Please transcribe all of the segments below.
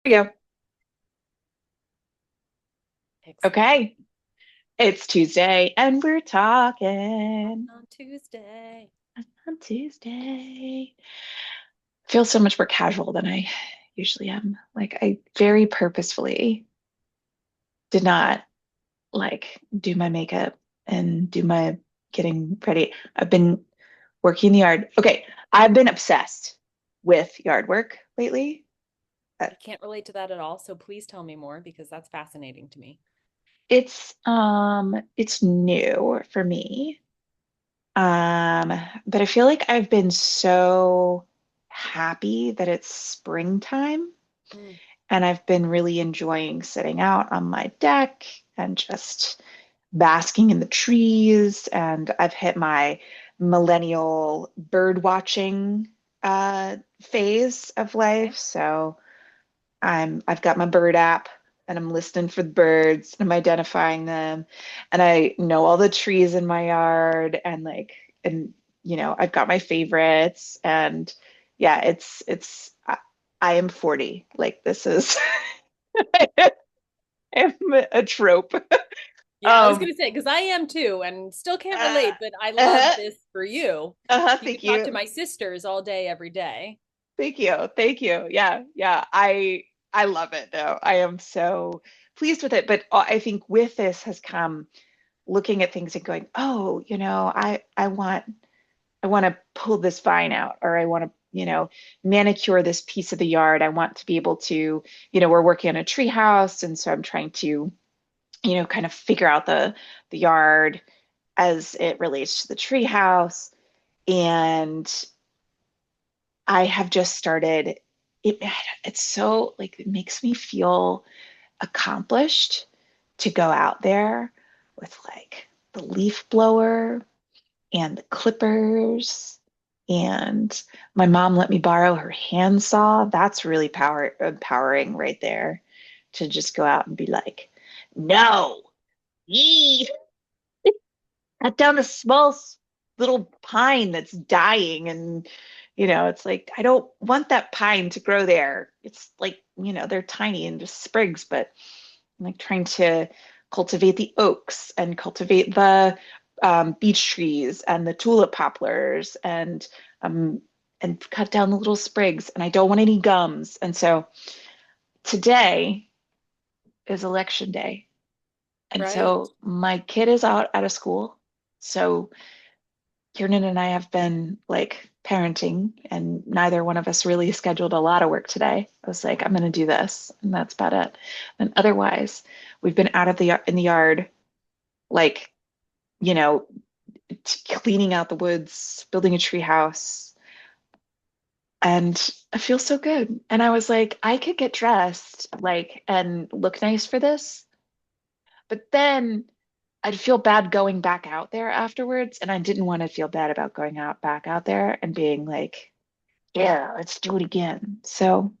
We go. Excellent. Okay. It's Tuesday and we're talking On Tuesday. on Tuesday. Feels so much more casual than I usually am. Like I very purposefully did not do my makeup and do my getting ready. I've been working the yard. Okay, I've been obsessed with yard work lately. Uh, I can't relate to that at all, so please tell me more because that's fascinating to me. it's new for me. But I feel like I've been so happy that it's springtime Mm, and I've been really enjoying sitting out on my deck and just basking in the trees. And I've hit my millennial bird watching phase of okay. life. So I've got my bird app and I'm listening for the birds and I'm identifying them and I know all the trees in my yard and I've got my favorites and yeah I am 40 like this is I'm a trope. Yeah, I was um gonna say because I am too, and still can't uh, relate, but I love uh-huh, this for you. You thank could talk to you. my sisters all day, every day. Thank you. Thank you. Yeah. I love it though. I am so pleased with it. But I think with this has come looking at things and going, oh, I want to pull this vine out, or I want to, manicure this piece of the yard. I want to be able to, we're working on a tree house, and so I'm trying to, kind of figure out the yard as it relates to the tree house. And I have just started it it's so like it makes me feel accomplished to go out there with like the leaf blower and the clippers and my mom let me borrow her handsaw. That's really empowering right there to just go out and be like, no, yee, cut down a little pine that's dying and it's like I don't want that pine to grow there. It's like they're tiny and just sprigs, but I'm like trying to cultivate the oaks and cultivate the beech trees and the tulip poplars um and cut down the little sprigs, and I don't want any gums. And so today is election day, and Right. so my kid is out of school, so Kiernan and I have been like parenting, and neither one of us really scheduled a lot of work today. I was like, I'm going to do this, and that's about it. And otherwise, we've been out of in the yard, like, you know, cleaning out the woods, building a tree house, and I feel so good. And I was like, I could get dressed, like, and look nice for this, but then I'd feel bad going back out there afterwards, and I didn't want to feel bad about going out back out there and being like, yeah, let's do it again. So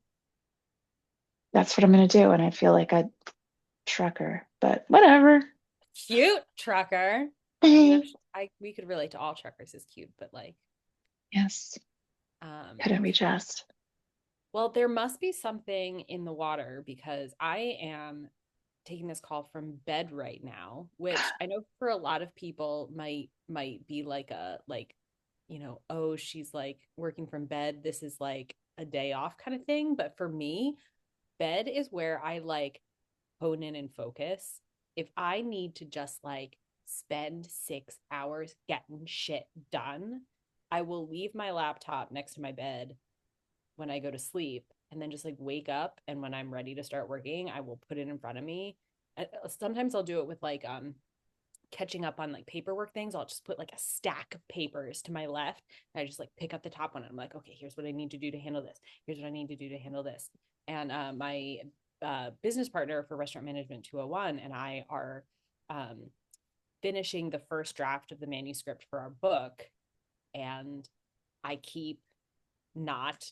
that's what I'm gonna do, and I feel like a trucker, but whatever. Cute trucker. I mean, I we could relate to all truckers as cute, but like, Yes, um, couldn't we just? well, there must be something in the water because I am taking this call from bed right now, which I know for a lot of people might be like oh, she's like working from bed. This is like a day off kind of thing. But for me, bed is where I like hone in and focus. If I need to just like spend 6 hours getting shit done, I will leave my laptop next to my bed when I go to sleep and then just like wake up. And when I'm ready to start working, I will put it in front of me. Sometimes I'll do it with like catching up on like paperwork things. I'll just put like a stack of papers to my left. And I just like pick up the top one. And I'm like, okay, here's what I need to do to handle this. Here's what I need to do to handle this. And my business partner for Restaurant Management 201 and I are um, finishing the first draft of the manuscript for our book. And I keep not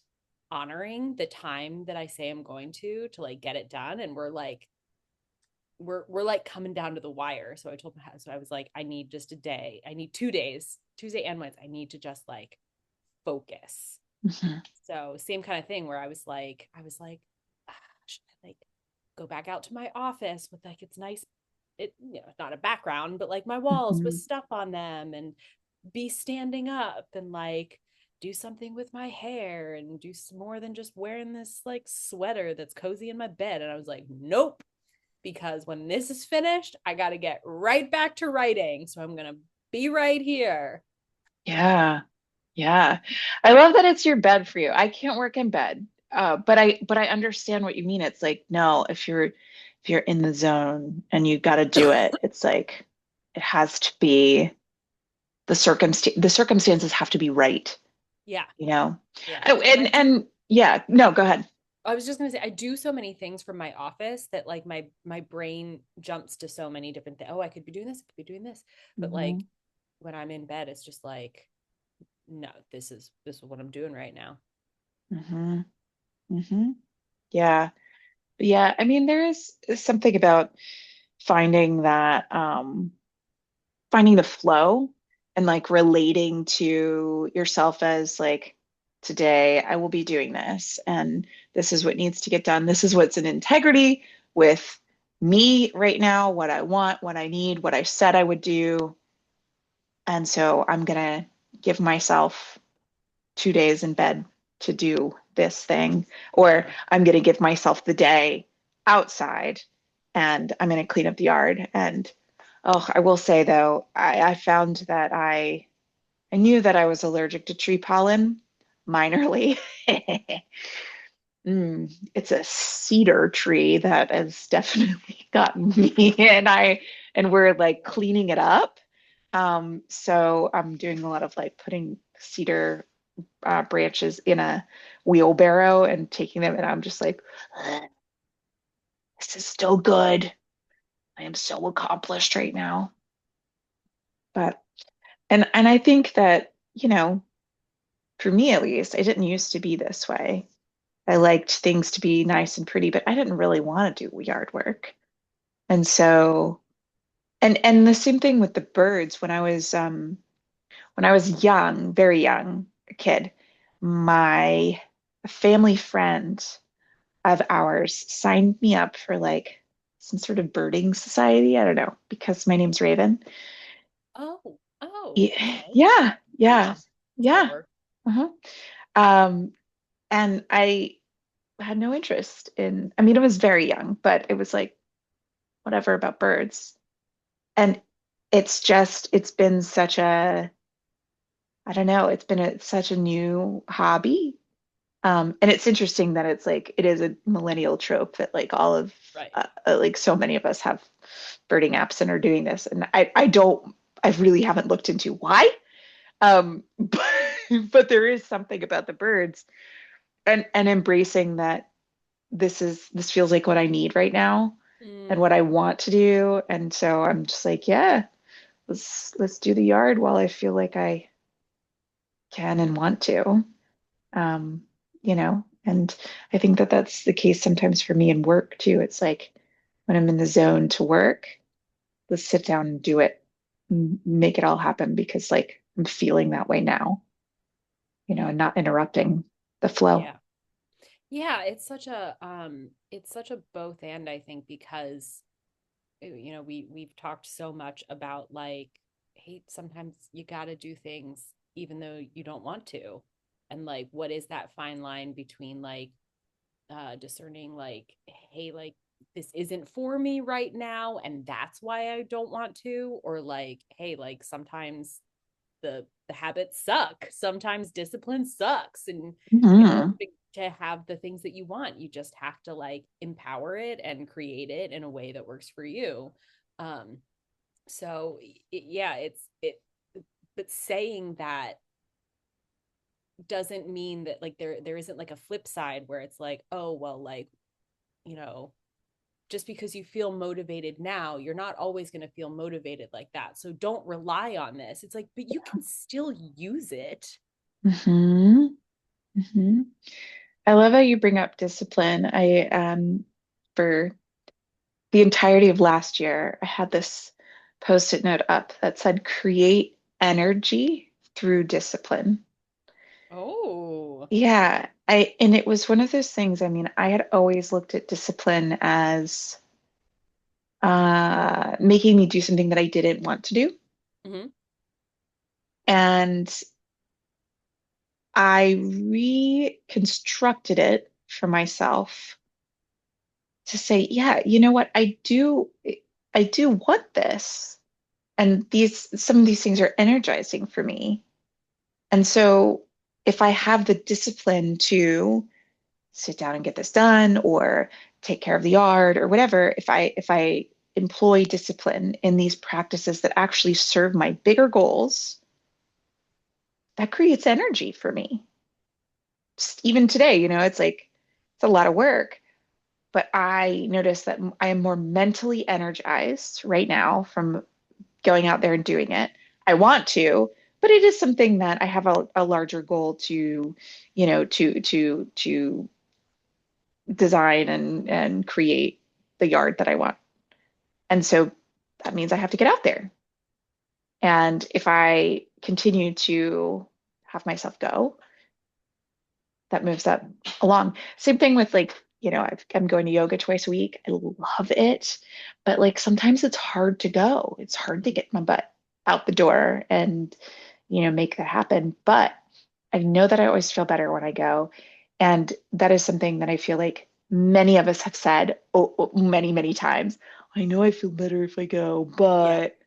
honoring the time that I say I'm going to like get it done. And we're like coming down to the wire. So I told my husband, so I was like, I need just a day. I need 2 days, Tuesday and Wednesday. I need to just like focus. Mhm. So same kind of thing where I was like, should I like go back out to my office with like its nice, not a background, but like my walls with Mhm. stuff on them, and be standing up and like do something with my hair and do some more than just wearing this like sweater that's cozy in my bed. And I was like, nope, because when this is finished, I got to get right back to writing. So I'm going to be right here. Yeah. Yeah. I love that it's your bed for you. I can't work in bed. But I understand what you mean. It's like, no, if you're in the zone and you got to do it, it's like it has to be the circumstances have to be right, Yeah. you know. Yeah. Oh, And I do, and yeah, no, go ahead. I was just gonna say I do so many things from my office that like my brain jumps to so many different things. Oh, I could be doing this, I could be doing this. But Hmm. like when I'm in bed, it's just like, no, this is what I'm doing right now. Hmm. Hmm. Yeah. Yeah. I mean, there is something about finding that finding the flow and like relating to yourself as like today I will be doing this and this is what needs to get done. This is what's in integrity with me right now, what I want, what I need, what I said I would do. And so I'm gonna give myself 2 days in bed to do this thing, or Yeah. I'm gonna give myself the day outside and I'm gonna clean up the yard. And oh, I will say though, I found that I knew that I was allergic to tree pollen minorly. It's a cedar tree that has definitely gotten me, and we're like cleaning it up. So I'm doing a lot of like putting cedar branches in a wheelbarrow and taking them, and I'm just like, this is still good. I am so accomplished right now. But and I think that, for me at least, I didn't used to be this way. I liked things to be nice and pretty, but I didn't really want to do yard work. And so, and the same thing with the birds. When I was young, very young, a kid, my family friend of ours signed me up for like some sort of birding society. I don't know, because my name's Raven. Okay. Yeah, yeah, Nice. It's yeah. clever. Uh-huh. Um, and I had no interest in, I mean, it was very young, but it was like whatever about birds. And it's been such a, I don't know, it's been such a new hobby. And it's interesting that it's like, it is a millennial trope that like all of, Right. like so many of us have birding apps and are doing this. And I really haven't looked into why. But there is something about the birds and embracing that this feels like what I need right now and what I Mm, want to do. And so I'm just like, yeah, let's do the yard while I feel like I can and want to. Um, and I think that that's the case sometimes for me in work too. It's like when I'm in the zone to work, let's sit down and do it, make it all happen because like I'm feeling that way now, and not interrupting the flow. yeah. Yeah, it's such a both and I think because we've talked so much about like, hey, sometimes you got to do things even though you don't want to. And like what is that fine line between like discerning like, hey, like this isn't for me right now and that's why I don't want to, or like, hey, like sometimes the habits suck. Sometimes discipline sucks, and in order Mhm. to have the things that you want, you just have to like empower it and create it in a way that works for you. Um, so yeah, but saying that doesn't mean that like there isn't like a flip side where it's like, oh well, like you know just because you feel motivated now, you're not always going to feel motivated like that. So don't rely on this. It's like, but you can still use it. Mhm. Mhm. I love how you bring up discipline. For the entirety of last year, I had this post-it note up that said, create energy through discipline. Oh, Yeah. and it was one of those things. I mean, I had always looked at discipline as making me do something that I didn't want to do. Hmm. And I reconstructed it for myself to say, yeah, you know what? I do want this. And some of these things are energizing for me. And so if I have the discipline to sit down and get this done or take care of the yard or whatever, if I employ discipline in these practices that actually serve my bigger goals, that creates energy for me. Just even today, it's like it's a lot of work, but I notice that I am more mentally energized right now from going out there and doing it. I want to, but it is something that I have a larger goal to, to design and create the yard that I want. And so that means I have to get out there. And if I continue to have myself go, that moves that along. Same thing with like, I'm going to yoga twice a week. I love it. But like sometimes it's hard to go. It's hard to get my butt out the door and, make that happen. But I know that I always feel better when I go. And that is something that I feel like many of us have said many, many times. I know I feel better if I go, Yeah. but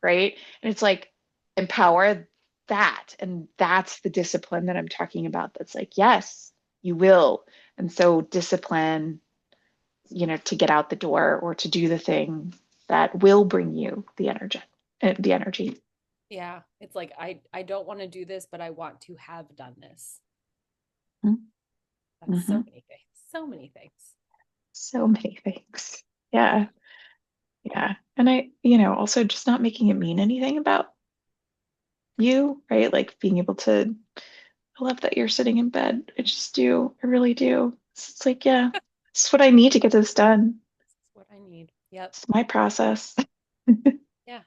right? And it's like empower that. And that's the discipline that I'm talking about. That's like, yes, you will. And so discipline, to get out the door or to do the thing that will bring you the energy. Yeah. It's like I don't want to do this, but I want to have done this. That's so Mm-hmm. many things. So many things. So many things. Yeah. Yeah. And also just not making it mean anything about you, right? Like being able to, I love that you're sitting in bed. I just do. I really do. It's like, yeah, it's what I need to get this done. This is what I need. Yep. It's my process. Yeah.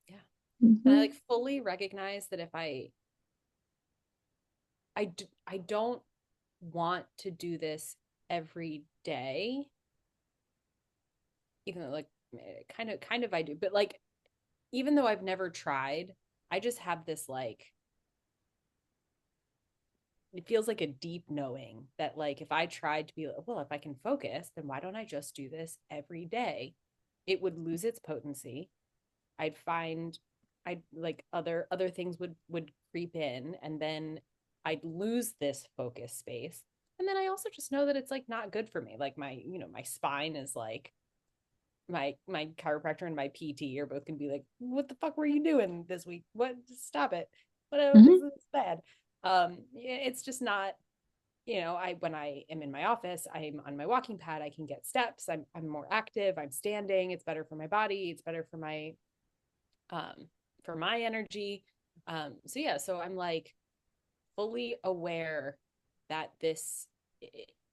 Yeah. And I Hmm. like fully recognize that if I don't want to do this every day, even though like kind of I do, but like even though I've never tried, I just have this like it feels like a deep knowing that like if I tried to be like, well, if I can focus, then why don't I just do this every day? It would lose its potency. I'd find I'd like other things would creep in and then I'd lose this focus space. And then I also just know that it's like not good for me. Like my spine is like my chiropractor and my PT are both gonna be like, "What the fuck were you doing this week? What? Stop it! What this Hmm. is bad." It's just not. I when I am in my office, I'm on my walking pad. I can get steps. I'm more active. I'm standing. It's better for my body. It's better um for my energy. So yeah, so I'm like fully aware that this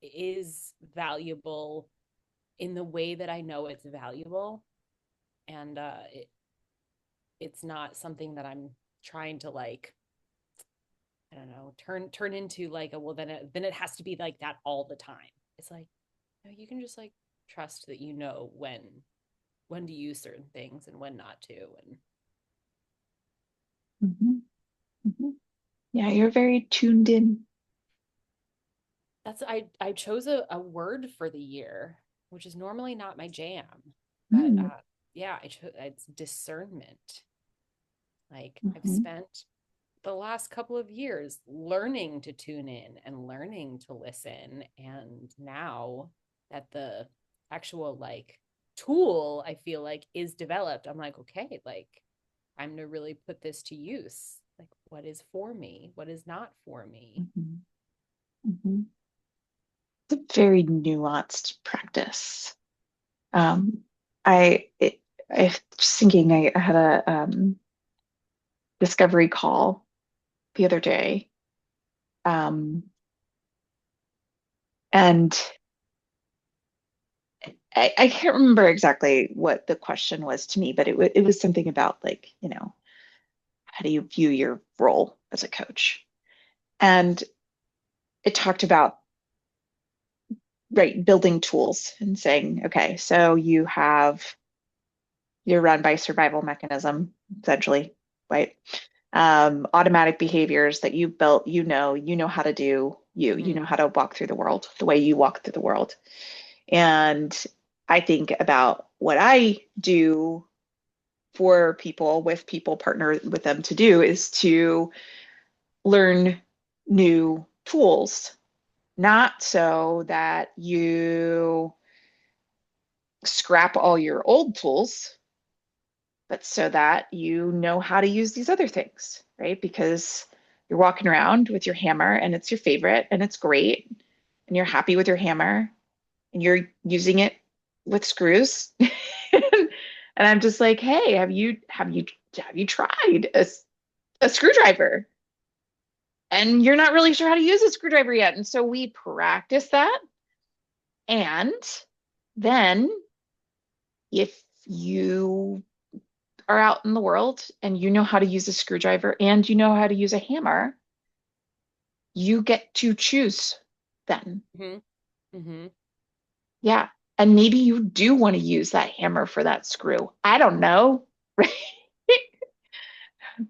is valuable in the way that I know it's valuable, and it's not something that I'm trying to like I don't know turn into like a well then it has to be like that all the time. It's like no, you can just like trust that you know when to use certain things and when not to, and Hmm. Hmm. Yeah, you're very tuned in. that's I chose a word for the year, which is normally not my jam, but Mm-hmm. yeah, it's discernment. Like I've Mm-hmm. spent the last couple of years learning to tune in and learning to listen. And now that the actual like tool I feel like is developed, I'm like, okay, like I'm to really put this to use. Like, what is for me? What is not for me? Hmm. It's a very nuanced practice. Um, I just thinking I had a discovery call the other day. Um, and I can't remember exactly what the question was to me, but it was something about like, how do you view your role as a coach? And it talked about right, building tools and saying, okay, so you're run by survival mechanism, essentially, right? Automatic behaviors that you built, you know how to do you Mm-hmm. know how to walk through the world the way you walk through the world. And I think about what I do for people, with people, partner with them to do is to learn new tools, not so that you scrap all your old tools, but so that you know how to use these other things, right? Because you're walking around with your hammer and it's your favorite and it's great and you're happy with your hammer and you're using it with screws. And I'm just like, hey, have you tried a screwdriver? And you're not really sure how to use a screwdriver yet. And so we practice that. And then if you are out in the world and you know how to use a screwdriver and you know how to use a hammer, you get to choose then. Mm-hmm. Mm-hmm. Yeah. And maybe you do want to use that hammer for that screw. I don't know. Right.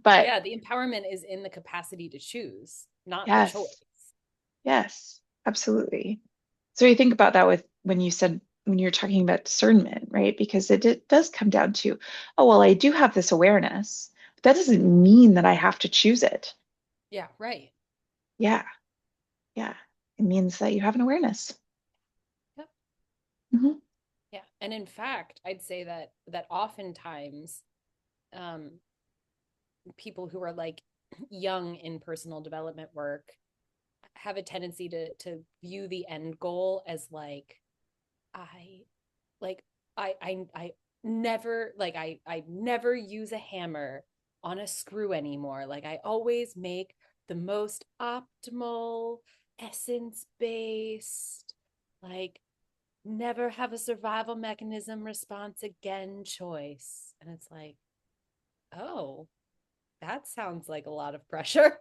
But Yeah, the empowerment is in the capacity to choose, not the choice. yes, yes, absolutely. So you think about that with when you said, when you're talking about discernment, right? Because it does come down to, oh, well, I do have this awareness. But that doesn't mean that I have to choose it. Yeah, right. Yeah. Yeah. It means that you have an awareness. Yep. Hmm. Yeah. And in fact, I'd say that oftentimes um people who are like young in personal development work have a tendency to view the end goal as like I like I never like I never use a hammer on a screw anymore. Like I always make the most optimal essence based, like never have a survival mechanism response again choice. And it's like, oh, that sounds like a lot of pressure.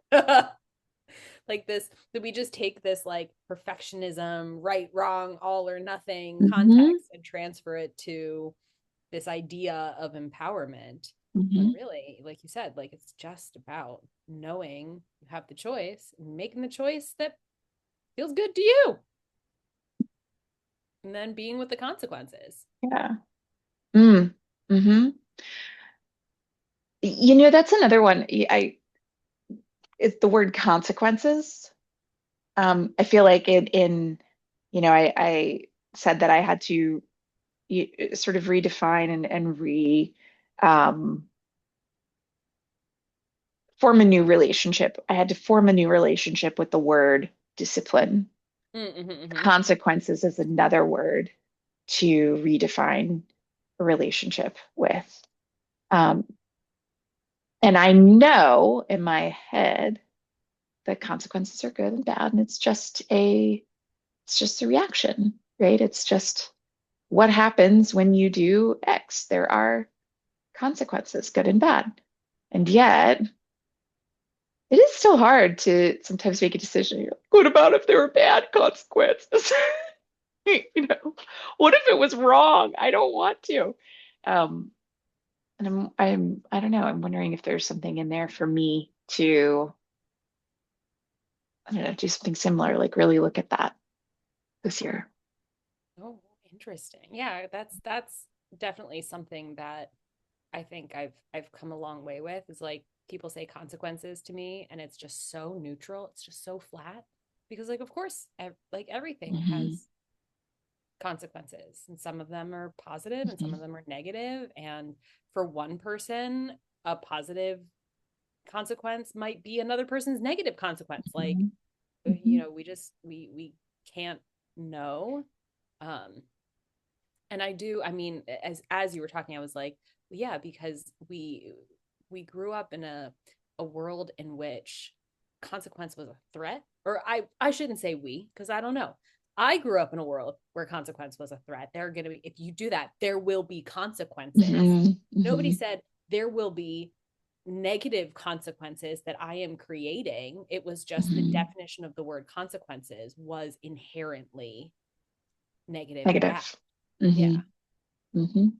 Like this, that we just take this like perfectionism, right, wrong, all or nothing Hmm. context and transfer it to this idea of empowerment. When Hmm. really, like you said, like it's just about knowing you have the choice and making the choice that feels good to you, and then being with the consequences. Yeah. Mm. Hmm. You know, that's another one. It's the word consequences. I feel like I said that I had to sort of redefine and um, form a new relationship. I had to form a new relationship with the word discipline. Mm-hmm, mm-hmm. Consequences is another word to redefine a relationship with. Um, and I know in my head that consequences are good and bad, and it's just a reaction, right? It's just what happens when you do X. There are consequences, good and bad. And yet, it is still hard to sometimes make a decision. You're like, what about if there were bad consequences? You know, what if it was wrong? I don't want to. Um, and I don't know. I'm wondering if there's something in there for me to, I don't know, do something similar, like really look at that this year. Oh, interesting. Yeah, that's definitely something that I think I've come a long way with, is like people say consequences to me and it's just so neutral. It's just so flat because like of course like everything Hmm. has consequences, and some of them are positive and some of Hmm. them are negative, and for one person a positive consequence might be another person's negative consequence. Like Hmm. Hmm. we just we can't know. um and I do, I mean, as you were talking I was like, yeah, because we grew up in a world in which consequence was a threat. Or I shouldn't say we, because I don't know. I grew up in a world where consequence was a threat. There are going to be, if you do that there will be consequences. Hmm. Nobody Hmm. said there will be negative consequences that I am creating. It was just the Hmm. definition of the word consequences was inherently negative impact. Negative. Yeah. Hmm. Hmm. So just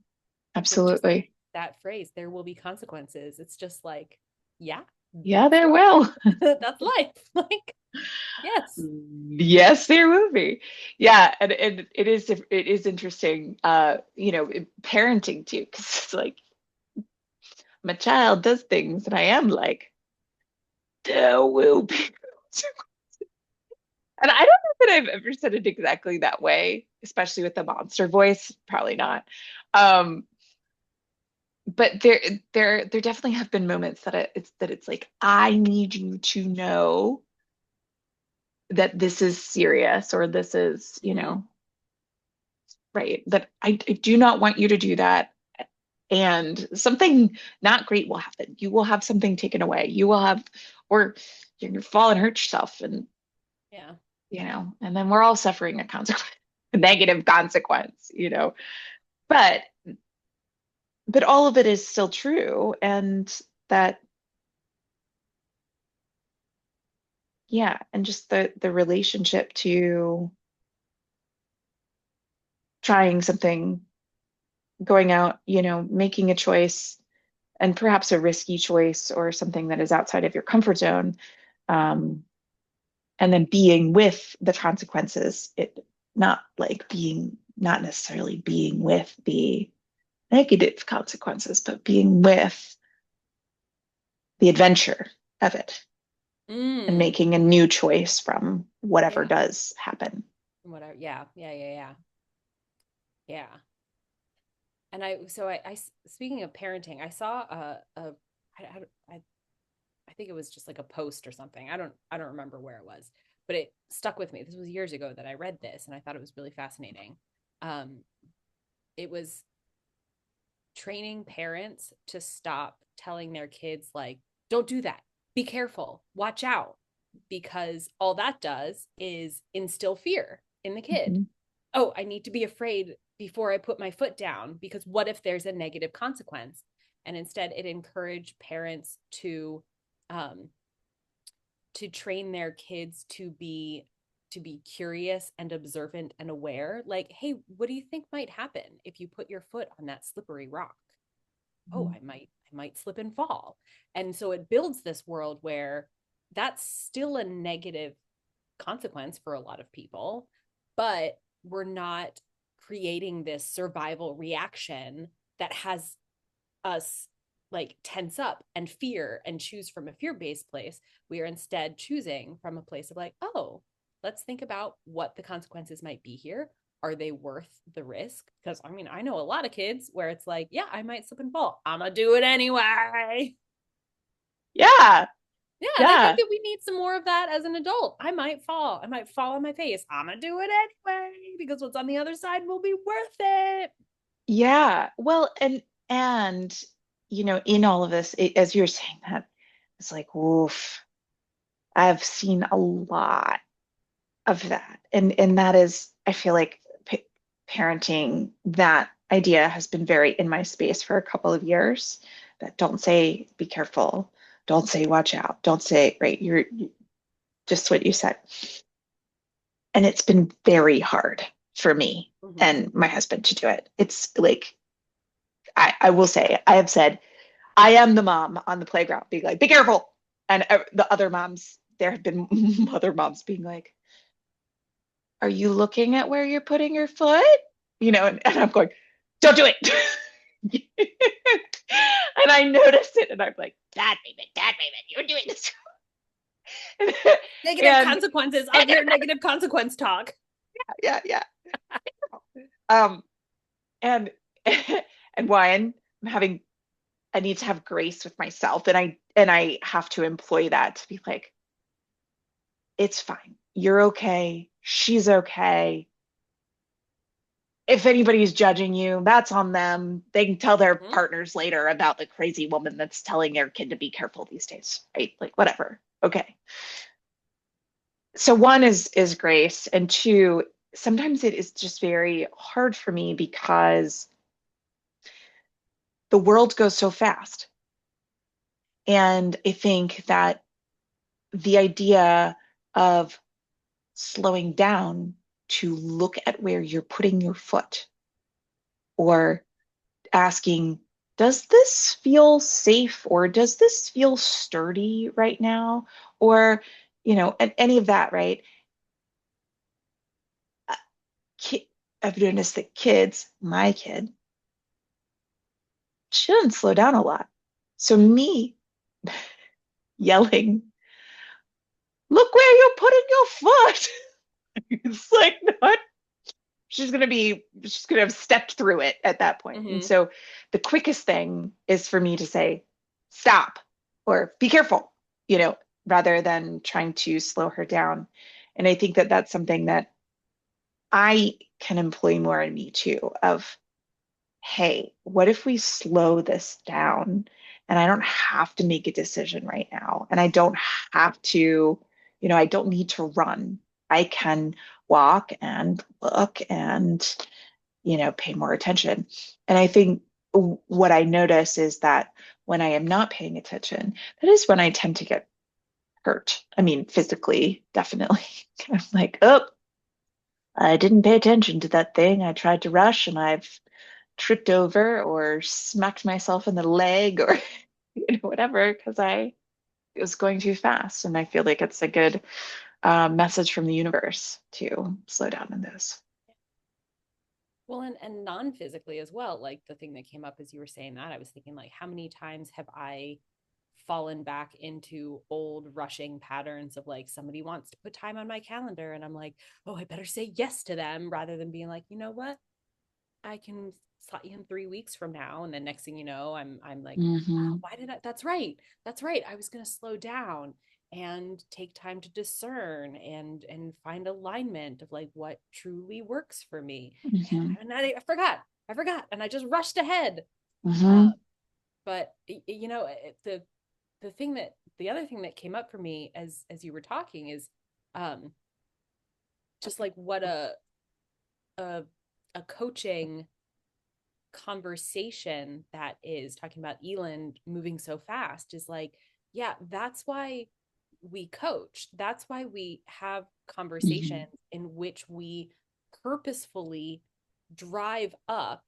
Absolutely. that phrase, there will be consequences. It's just like, yeah, Yeah, that's there life. will. That's life. Like, yes. Yes, there will be. Yeah, and it is interesting, parenting too, because it's like my child does things, and I am like, there will be consequences. And I don't know that I've ever said it exactly that way, especially with the monster voice. Probably not. Um, but there definitely have been moments that it's like I need you to know that this is serious, or this is, Hmm. right, that I do not want you to do that, and something not great will happen. You will have something taken away. You will have, or you're gonna fall and hurt yourself, and Yeah. and then we're all suffering a consequence, a negative consequence, but all of it is still true, and that, yeah, and just the relationship to trying something, going out, making a choice, and perhaps a risky choice or something that is outside of your comfort zone, um, and then being with the consequences. It not like being not necessarily being with the negative consequences, but being with the adventure of it, and Mm. making a new choice from whatever Yeah. does happen. Whatever. Yeah. Yeah. Yeah. Yeah. Yeah. And speaking of parenting, I saw I, I, I think it was just like a post or something. I don't remember where it was, but it stuck with me. This was years ago that I read this, and I thought it was really fascinating. Um, it was training parents to stop telling their kids like, don't do that, be careful, watch out, because all that does is instill fear in the kid. Mm-hmm. Oh, I need to be afraid before I put my foot down, because what if there's a negative consequence? And instead it encouraged parents um, to train their kids to be curious and observant and aware, like, hey, what do you think might happen if you put your foot on that slippery rock? Oh, I might slip and fall. And so it builds this world where that's still a negative consequence for a lot of people, but we're not creating this survival reaction that has us like tense up and fear and choose from a fear-based place. We are instead choosing from a place of like, oh, let's think about what the consequences might be here. Are they worth the risk? Because I mean, I know a lot of kids where it's like, yeah, I might slip and fall, I'm gonna do it anyway. Yeah, Yeah, and I think yeah, that we need some more of that as an adult. I might fall on my face, I'm gonna do it anyway because what's on the other side will be worth it. yeah. Well, and in all of this, as you're saying that, it's like, woof. I've seen a lot of that, and that is, I feel like parenting. That idea has been very in my space for a couple of years. That don't say be careful, don't say watch out, don't say, right. Just what you said. And it's been very hard for me Mm-hmm. and my husband to do it. It's like, I will say, I have said, I am the mom on the playground being like, be careful. And the other moms, there have been other moms being like, are you looking at where you're putting your foot? And I'm going, don't do it. And I noticed it, and I'm like, Dad, Raymond, you're doing this. Negative And consequences of your negative consequence talk. yeah, yeah. Um, and and Ryan, I need to have grace with myself, and I have to employ that to be like, it's fine. You're okay. She's okay. If anybody's judging you, that's on them. They can tell their Mm-hmm. partners later about the crazy woman that's telling their kid to be careful these days, right? Like whatever. Okay. So one is grace, and two, sometimes it is just very hard for me because the world goes so fast. And I think that the idea of slowing down to look at where you're putting your foot or asking, does this feel safe or does this feel sturdy right now? Or, and any of that, right? Uh, I've noticed that kids, my kid, she doesn't slow down a lot. So me yelling, look where you're putting your foot. It's like not, she's gonna have stepped through it at that point. And Mm-hmm. so the quickest thing is for me to say, stop or be careful, you know, rather than trying to slow her down. And I think that that's something that I can employ more in me too, of hey, what if we slow this down and I don't have to make a decision right now? And I don't have to, I don't need to run. I can walk and look and, pay more attention. And I think what I notice is that when I am not paying attention, that is when I tend to get hurt. I mean, physically, definitely. I'm like, oh, I didn't pay attention to that thing. I tried to rush and I've tripped over or smacked myself in the leg or whatever because I was going too fast. And I feel like it's a good message from the universe to slow down in those. Well, and non-physically as well. Like the thing that came up as you were saying that, I was thinking like, how many times have I fallen back into old rushing patterns of like somebody wants to put time on my calendar and I'm like, oh, I better say yes to them rather than being like, you know what? I can slot you in 3 weeks from now. And then next thing you know, I'm like, oh, Hmm. why did I? That's right. That's right. I was going to slow down and take time to discern and find alignment of like what truly works for me. Hmm. And I forgot. I forgot, and I just rushed ahead. Uh, Hmm. but the thing that the other thing that came up for me as you were talking is um, just like what a a coaching conversation that is talking about Eland moving so fast is like, yeah, that's why we coach. That's why we have Hmm. conversations in which we purposefully drive up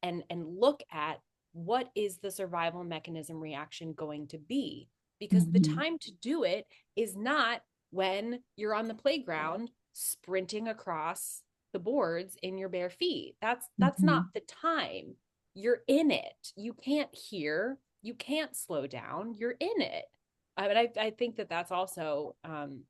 and look at what is the survival mechanism reaction going to be, because the Hmm. time to do it is not when you're on the playground sprinting across the boards in your bare feet. That's not Hmm. the time. You're in it. You can't hear, you can't slow down, you're in it. I think that that's also an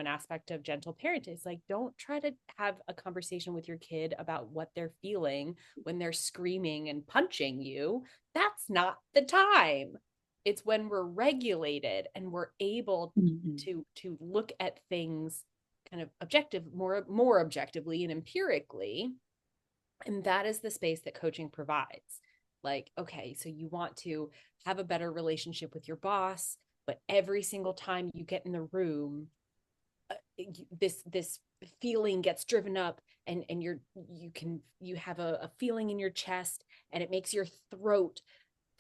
aspect of gentle parenting. It's like, don't try to have a conversation with your kid about what they're feeling when they're screaming and punching you. That's not the time. It's when we're regulated and we're able Hmm. to look at things kind of more objectively and empirically, and that is the space that coaching provides. Like, okay, so you want to have a better relationship with your boss, but every single time you get in the room, this feeling gets driven up, and you have a feeling in your chest, and it makes your throat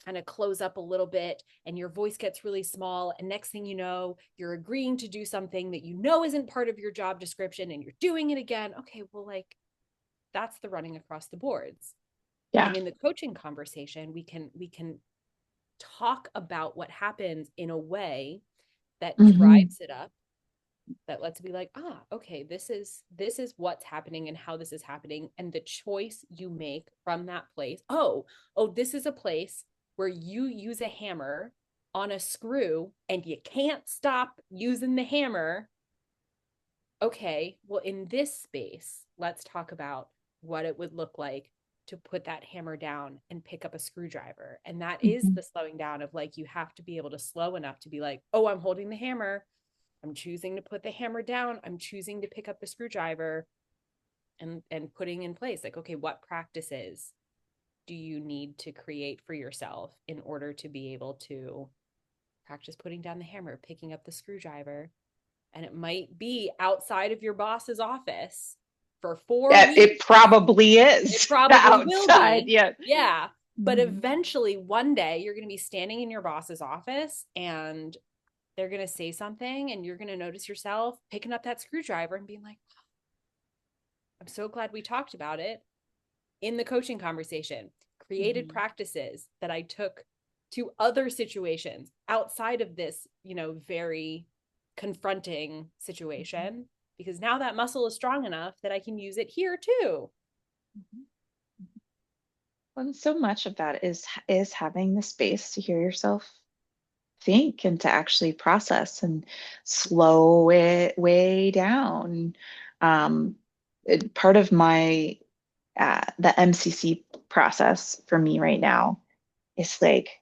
kind of close up a little bit and your voice gets really small, and next thing you know you're agreeing to do something that you know isn't part of your job description and you're doing it again. Okay, well, like, that's the running across the boards. Yeah. And in the coaching conversation, we can talk about what happens in a way that Hmm. drives it up, that lets it be like, okay, this is what's happening and how this is happening, and the choice you make from that place. Oh, this is a place where you use a hammer on a screw and you can't stop using the hammer. Okay, well, in this space, let's talk about what it would look like to put that hammer down and pick up a screwdriver. And that is Hmm. the slowing down of like, you have to be able to slow enough to be like, oh, I'm holding the hammer. I'm choosing to put the hammer down. I'm choosing to pick up the screwdriver, and putting in place like, okay, what practices do you need to create for yourself in order to be able to practice putting down the hammer, picking up the screwdriver? And it might be outside of your boss's office for four It weeks. probably It is probably will outside. be. Yeah. Yeah. But Hmm. eventually, one day, you're going to be standing in your boss's office and they're going to say something, and you're going to notice yourself picking up that screwdriver and being like, I'm so glad we talked about it in the coaching conversation. Created Mhm. practices that I took to other situations outside of this, very confronting Mhm. situation, because now that muscle is strong enough that I can use it here too. Mhm. And so much of that is having the space to hear yourself think and to actually process and slow it way down. Um, Part of my the MCC process for me right now is like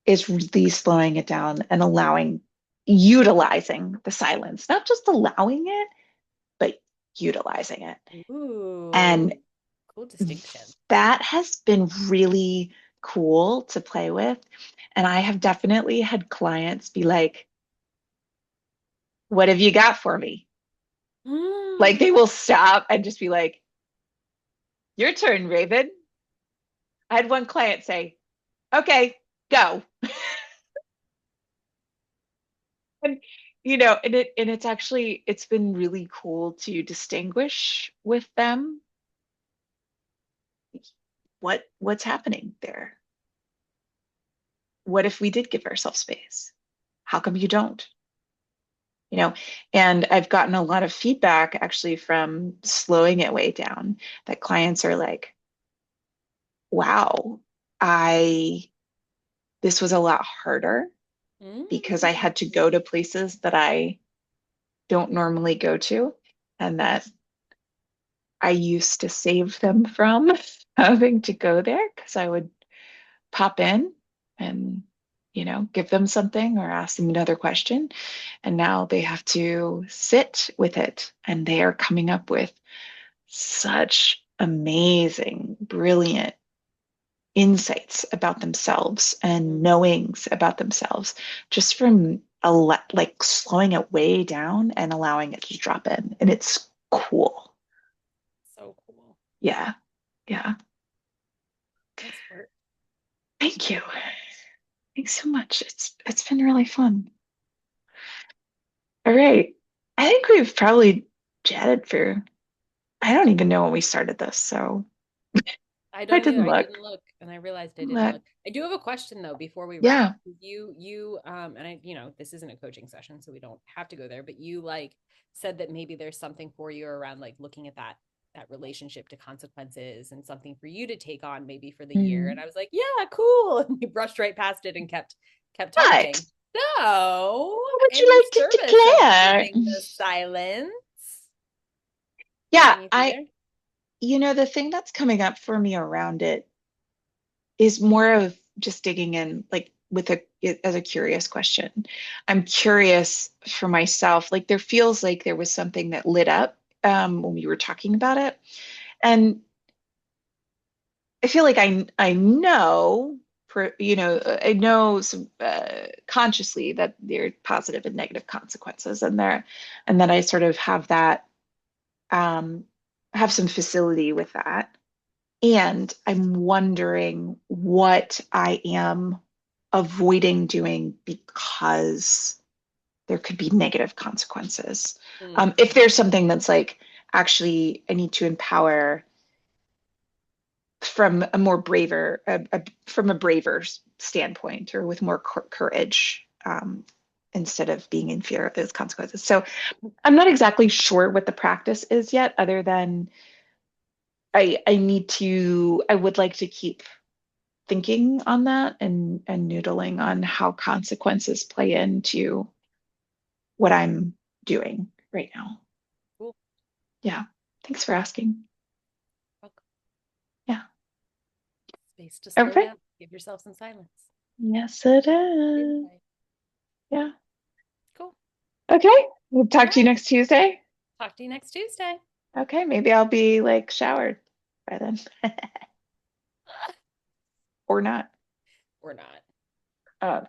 is really slowing it down and allowing utilizing the silence, not just allowing it, but utilizing it. And Ooh, cool distinction. that has been really cool to play with. And I have definitely had clients be like, what have you got for me? Like they will stop and just be like, your turn, Raven. I had one client say, okay, go. And and it's actually it's been really cool to distinguish with them what's happening there. What if we did give ourselves space? How come you don't? You know, and I've gotten a lot of feedback actually from slowing it way down that clients are like, wow, I this was a lot harder because I Mm. had to go to places that I don't normally go to and that I used to save them from having to go there because I would pop in and, give them something or ask them another question. And now they have to sit with it and they are coming up with such amazing, brilliant insights about themselves and knowings about themselves just from like slowing it way down and allowing it to drop in. And it's cool. So cool. Yeah. Yeah. Nice work. Thank you. Thanks so much. It's been really fun. All right. I think we've probably chatted for I don't even know when we started this, so I I don't either. didn't I look. didn't look, and I realized I didn't But look. I do have a question though before we wrap. yeah. And this isn't a coaching session, so we don't have to go there. But you like said that maybe there's something for you around like looking at that relationship to consequences and something for you to take on maybe for the year. And Mm. I was like, yeah, cool. And we brushed right past it and kept But talking. So, what would in you like to service of declare? breaking the silence, Yeah, anything you see there? the thing that's coming up for me around it is more of just digging in, like with as a curious question. I'm curious for myself. Like there feels like there was something that lit up when we were talking about it. And I feel like I know I know some, consciously that there are positive and negative consequences and there and that I sort of um have some facility with that. And I'm wondering what I am avoiding doing because there could be negative consequences. Mm, If there's something that's like actually I need to empower from a more braver from a braver standpoint or with more courage instead of being in fear of those consequences. So I'm not exactly sure what the practice is yet, other than I would like to keep thinking on that and noodling on how consequences play into what I'm doing right now. cool. Yeah. Thanks for asking. Welcome. Yeah. Space to All slow right. down. Give yourself some silence. Yes, it Good is. insight. Yeah. Cool. Okay. We'll All talk to you right. next Tuesday. Talk to you next Tuesday. Okay. Maybe I'll be like showered by then or not. Or not. Uh,